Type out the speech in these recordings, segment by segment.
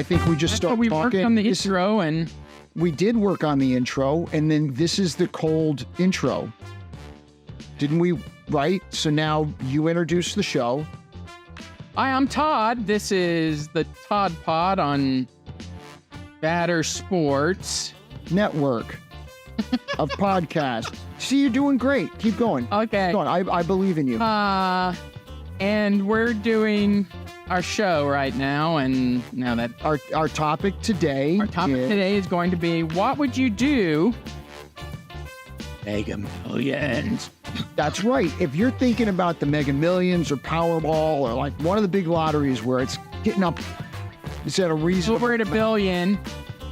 I think we just start we talking. worked on the intro, and we did work on the intro, and then this is the cold intro. Didn't we? Right? So now you introduce the show. hi, I'm Todd. This is the Todd Pod on BadderSports Network of podcasts. See, you're doing great. Keep going. Okay. Keep going. I believe in you. And we're doing our show right now, and now that Our topic today. is going to be, what would you do? Mega Millions. That's right. If you're thinking about the Mega Millions or Powerball or like one of the big lotteries where it's getting up, it's at a reasonable. Over at $1 billion.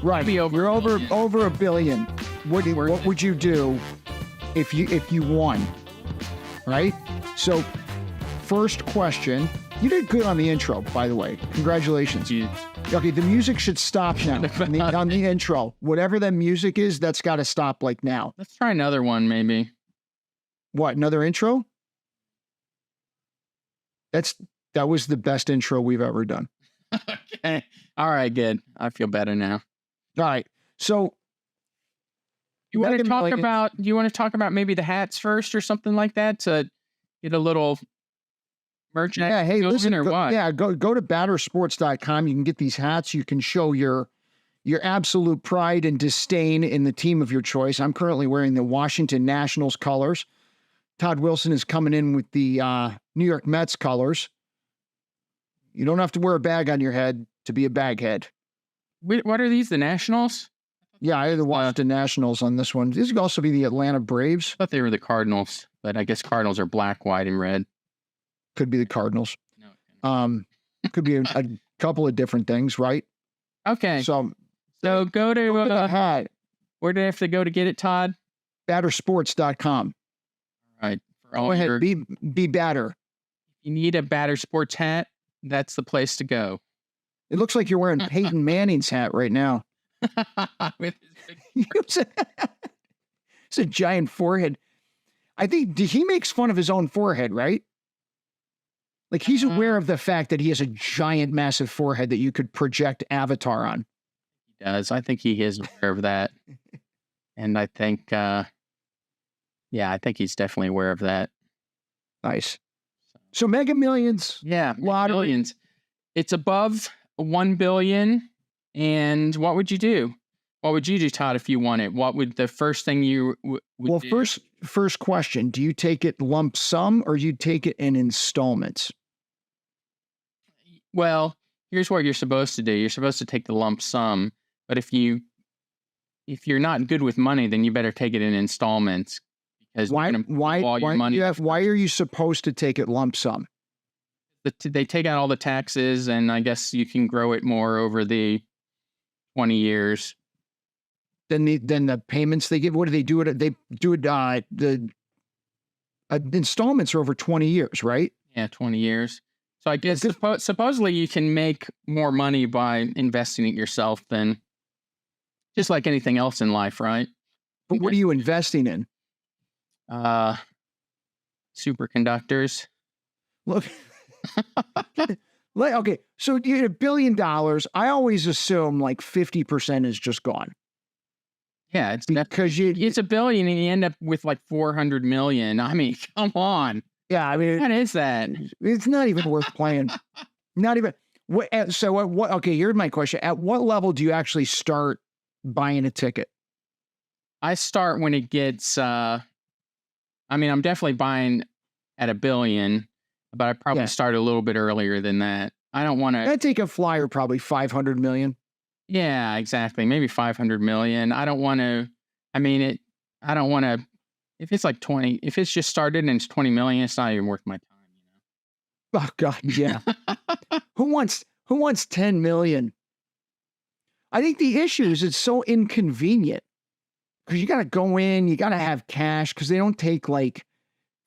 Right. Be over You're $1 over billion. over $1 billion. What would you do if you won? Right? So, first question. You did good on the intro, by the way. Congratulations. Okay, the music should stop now on the intro. Whatever that music is, that's got to stop like now. Let's try another one, maybe. What, another intro? That was the best intro we've ever done. Okay. All right, good. I feel better now. All right. So You want to talk about maybe the hats first or something like that to get a little merch? Yeah, hey, listen, or what? Yeah, go to BadderSports.com. You can get these hats. You can show your absolute pride and disdain in the team of your choice. I'm currently wearing the Washington Nationals colors. Todd Wilson is coming in with the New York Mets colors. You don't have to wear a bag on your head to be a baghead. What are these? The Nationals? Yeah, I had the Washington Nationals on this one. This could also be the Atlanta Braves. I thought they were the Cardinals, but I guess Cardinals are black, white, and red. Could be the Cardinals. No. Could be a couple of different things, right? Okay. So go to the hat. Where do I have to go to get it, Todd? BadderSports.com. All right. For all Go ahead. Be batter. you need a BadderSports hat, that's the place to go. It looks like you're wearing Peyton Manning's hat right now. With his big It's a giant forehead. I think he makes fun of his own forehead, right? Like he's aware of the fact that he has a giant, massive forehead that you could project Avatar on. He does. I think he is aware of that. And I think, I think he's definitely aware of that. Nice. So Mega Millions. Yeah. Lottery. Billions. It's above 1 billion. And what would you do? What would you do, Todd, if you won it? What would the first thing you would do? First question, do you take it lump sum or you take it in installments? Well, here's what you're supposed to do. You're supposed to take the lump sum, but if you're not good with money, then you better take it in installments because Why are you supposed to take it lump sum? They take out all the taxes, and I guess you can grow it more over the 20 years. Then the payments they give, what do? They do it. The installments are over 20 years, right? Yeah, 20 years. So I guess supposedly you can make more money by investing it yourself than just like anything else in life, right? But what are you investing in? Superconductors. Look. Okay, so you had $1 billion. I always assume like 50% is just gone. Yeah, it's because it's $1 billion and you end up with like 400 million. I mean, come on. Yeah, I mean, what is that? It's not even worth playing. Not even. Okay, here's my question. At what level do you actually start buying a ticket? I start when it gets. I'm definitely buying at $1 billion, but I probably start a little bit earlier than that. I don't want to. I'd take a flyer, probably 500 million. Yeah, exactly. Maybe 500 million. I don't want to. I don't want to. If it's like 20, if it's just started and it's 20 million, it's not even worth my time. Oh God, yeah. Who wants 10 million? I think the issue is it's so inconvenient because you got to go in, you got to have cash because they don't take like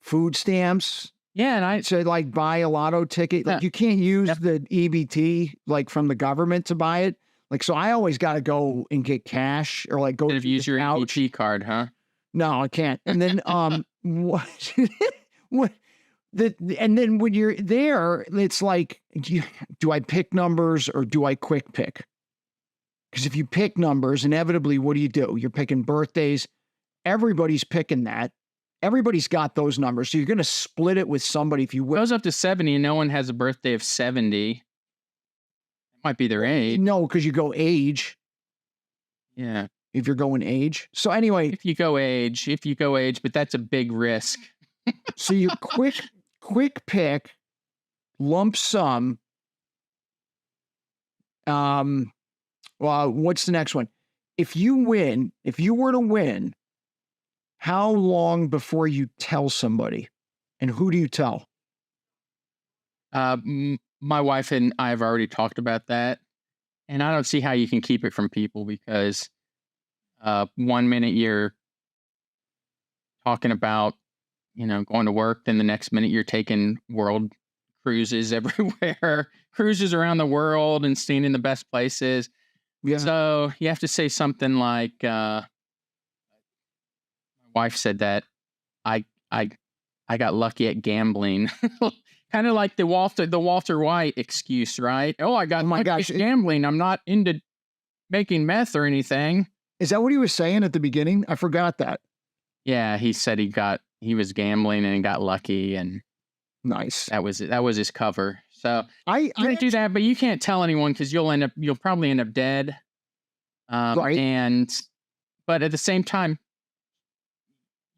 food stamps. Yeah, and I to like buy a lotto ticket. Like you can't use the EBT like from the government to buy it. Like so, I always got to go and get cash or like go to use your EBT card, huh? No, I can't. And then what? And then when you're there, it's like, do I pick numbers or do I quick pick? Because if you pick numbers, inevitably, what do? You're picking birthdays. Everybody's picking that. Everybody's got those numbers. So you're going to split it with somebody if you will. It goes up to 70 and no one has a birthday of 70. It might be their age. No, because you go age. Yeah. If you're going age. So anyway. If you go age, but that's a big risk. So you quick pick, lump sum. Well, what's the next one? If you were to win, how long before you tell somebody? And who do you tell? My wife and I have already talked about that. And I don't see how you can keep it from people because 1 minute you're talking about, going to work. Then the next minute you're taking world cruises everywhere, cruises around the world and staying in the best places. Yeah. So you have to say something like, my wife said that I got lucky at gambling. Kind of like the Walter White excuse, right? Oh, I got lucky at gambling. I'm not into making meth or anything. Is that what he was saying at the beginning? I forgot that. Yeah, he said he was gambling and got lucky, and nice. That was his cover. So I do that, but you can't tell anyone because you'll probably end up dead. Right. But at the same time,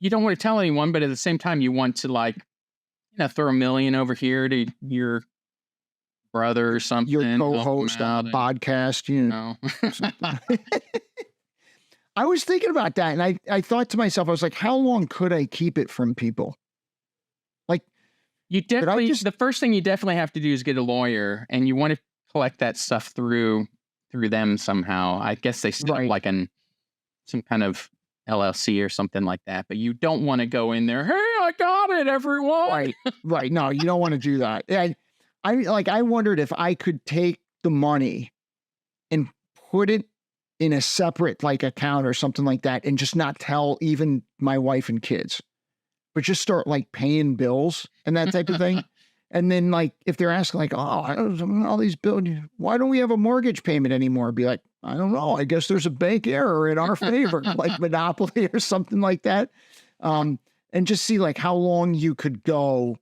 you don't want to tell anyone, but at the same time, you want to throw $1 million over here to your brother or something. Your co-host on a podcast, I was thinking about that, and I thought to myself, I was like, how long could I keep it from people? Like, you definitely, the first thing you definitely have to do is get a lawyer, and you want to collect that stuff through them somehow. I guess they set up like some kind of LLC or something like that, but you don't want to go in there. Hey, I got it, everyone. Right. No, you don't want to do that. I wondered if I could take the money and put it in a separate account or something like that, and just not tell even my wife and kids, but just start paying bills and that type of thing. And then if they're asking all these bills, why don't we have a mortgage payment anymore? Be like, I don't know. I guess there's a bank error in our favor, like Monopoly or something like that. And just see how long you could go.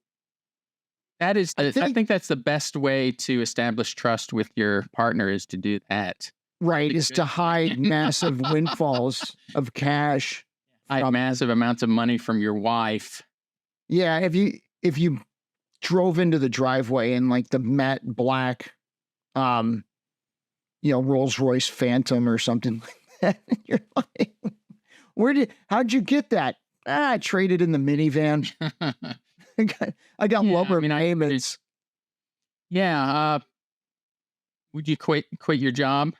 That is, I think that's the best way to establish trust with your partner is to do that. Right. Is to hide massive windfalls of cash. Hide massive amounts of money from your wife. Yeah. If you drove into the driveway in the matte black, Rolls Royce Phantom or something like that. You're like, how'd you get that? I traded in the minivan. I got lower payments. Would you quit your job?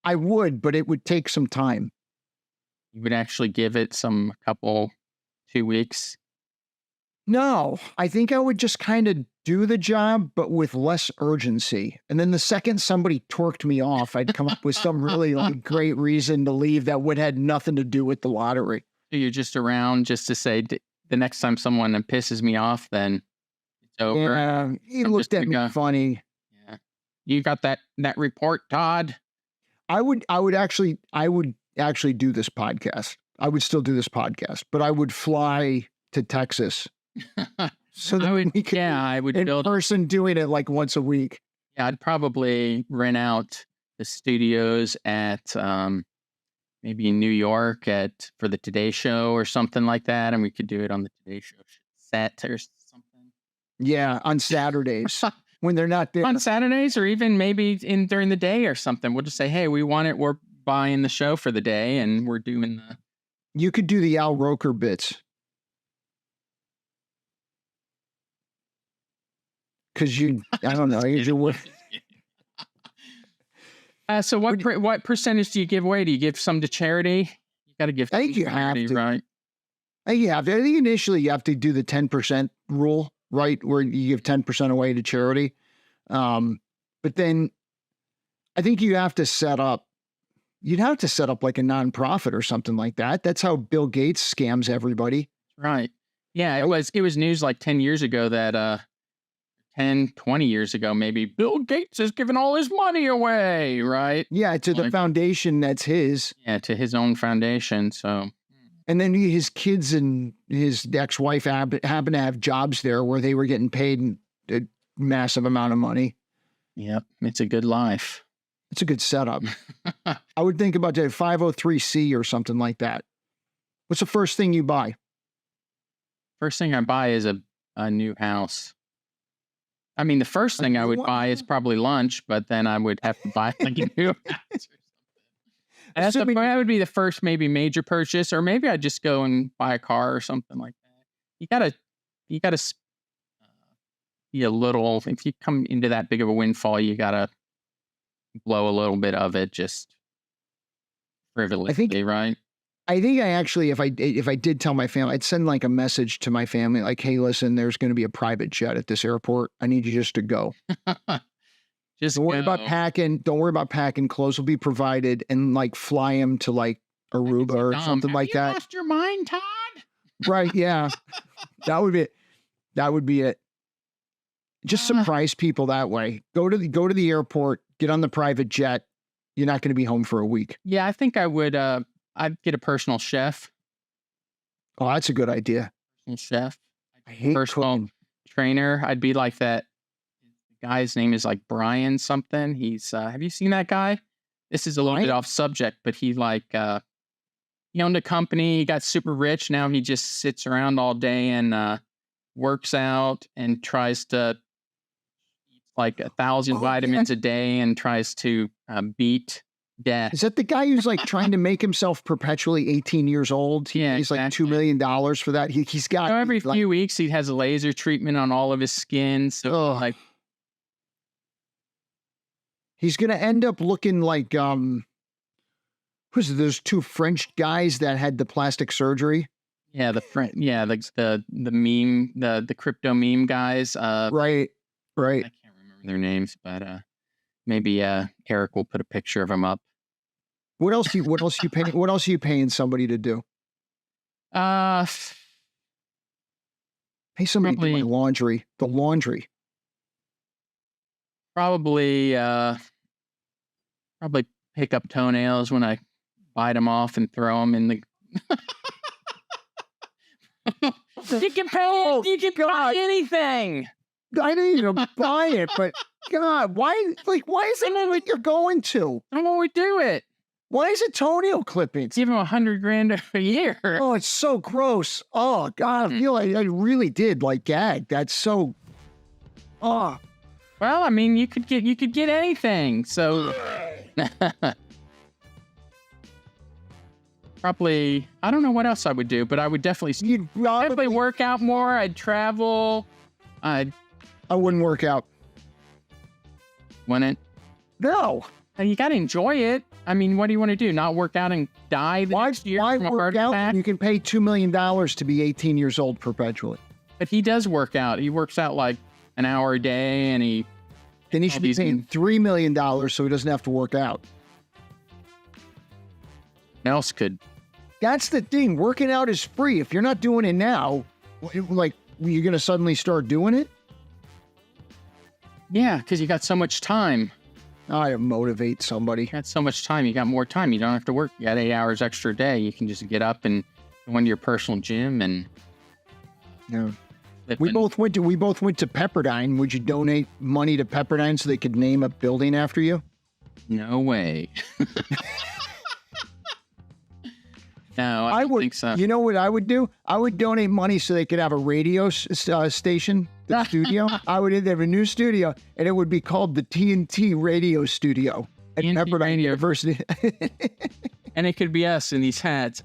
I would, but it would take some time. You would actually give it 2 weeks? No, I think I would just kind of do the job, but with less urgency. And then the second somebody torqued me off, I'd come up with some really great reason to leave that would had nothing to do with the lottery. So you're just around just to say the next time someone pisses me off, then it's over. Yeah, he looked at me funny. Yeah, you got that report, Todd? I would actually do this podcast. I would still do this podcast, but I would fly to Texas. So that I would build in person doing it once a week. Yeah, I'd probably rent out the studios at maybe in New York for the Today Show or something like that, and we could do it on the Today Show set or something. Yeah, on Saturdays when they're not there. On Saturdays, or even maybe during the day or something. We'll just say, hey, we want it. We're buying the show for the day, and we're doing the. You could do the Al Roker bits. Because I don't know, you're so what percentage do you give away? Do you give some to charity? You got to give. I think you have to, right? I think you have to. I think initially you have to do the 10% rule, right, where you give 10% away to charity. But then I think you'd have to set up a nonprofit or something like that. That's how Bill Gates scams everybody. Right. Yeah, it was news 10 years ago that 10, 20 years ago, maybe Bill Gates is giving all his money away, right? Yeah, to the foundation that's his. Yeah, to his own foundation. So, and then his kids and his ex-wife happened to have jobs there where they were getting paid a massive amount of money. Yep, it's a good life. It's a good setup. I would think about that 503C or something like that. What's the first thing you buy? First thing I buy is a new house. I mean, the first thing I would buy is probably lunch, but then I would have to buy like a new house or something. That would be the first maybe major purchase, or maybe I'd just go and buy a car or something like that. You gotta be a little. If you come into that big of a windfall, you gotta blow a little bit of it just frivolously, right? I think I actually, if I did tell my family, I'd send like a message to my family, like, "Hey, listen, there's going to be a private jet at this airport. I need you just to go. Don't worry about packing. Don't worry about packing. Clothes will be provided, and like fly him to like Aruba or something like that." Lost your mind, Todd? Right? Yeah, that would be it. That would be it. Just surprise people that way. Go to the airport. Get on the private jet. You're not going to be home for a week. Yeah, I think I would. I'd get a personal chef. Oh, that's a good idea. Chef. I hate personal cooking. Trainer. I'd be like that. The guy's name is like Brian something. He's have you seen that guy? This is a little bit off subject, but he he owned a company. He got super rich. Now he just sits around all day and works out and tries to eat like 1,000 vitamins a day and tries to beat death. Is that the guy who's like trying to make himself perpetually 18 years old? Yeah, he's like $2 million for that. He's got every few weeks he has a laser treatment on all of his skin. So like he's gonna end up looking like who's those two French guys that had the plastic surgery? Yeah, the meme, the crypto meme guys. Right. I can't remember their names, but maybe Eric will put a picture of them up. What else are you paying somebody to do? Pay somebody to do my laundry. The laundry. Probably pick up toenails when I bite them off and throw them in the. You can pay. You can buy anything. I didn't even buy it, but God, why is it what you're going to? I don't we do it. Why is it toenail clippings? Give him $100,000 a year. Oh, it's so gross. Oh God, I feel like I really did like gag. That's so. Oh. Well, I mean, you could get anything. So probably, I don't know what else I would do, but I would definitely work out more. I'd travel. I wouldn't work out. Wouldn't? No. You got to enjoy it. I mean, what do you want to do? Not work out and die next year from a heart attack? You can pay $2 million to be 18 years old perpetually. But he does work out. He works out like an hour a day, and then he should be paying $3 million so he doesn't have to work out. Else could. That's the thing. Working out is free. If you're not doing it now, like, you're going to suddenly start doing it? Yeah, because you got so much time. I motivate somebody. You got so much time. You got more time. You don't have to work. You got 8 hours extra a day. You can just get up and go into your personal gym and. Yeah. We both went to Pepperdine. Would you donate money to Pepperdine so they could name a building after you? No way. No, I don't think so. You know what I would do? I would donate money so they could have a radio station, the studio. I would have a new studio, and it would be called the TNT Radio Studio at Pepperdine University. And it could be us in these hats.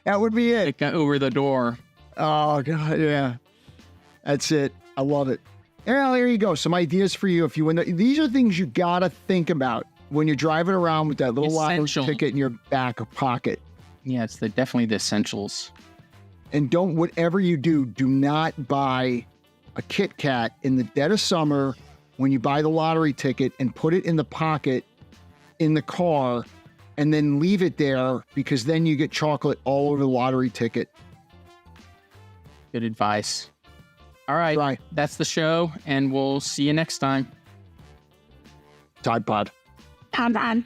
That would be it. Like over the door. Oh, God, yeah. That's it. I love it. Well, there you go. Some ideas for you if you win. These are things you got to think about when you're driving around with that little lottery ticket in your back pocket. Yeah, it's definitely the essentials. And whatever you do not buy a Kit Kat in the dead of summer when you buy the lottery ticket and put it in the pocket in the car and then leave it there, because then you get chocolate all over the lottery ticket. Good advice. All right. Try. That's the show, and we'll see you next time. Todd Pod. Todd on.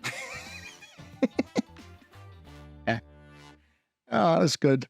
Oh, that's good.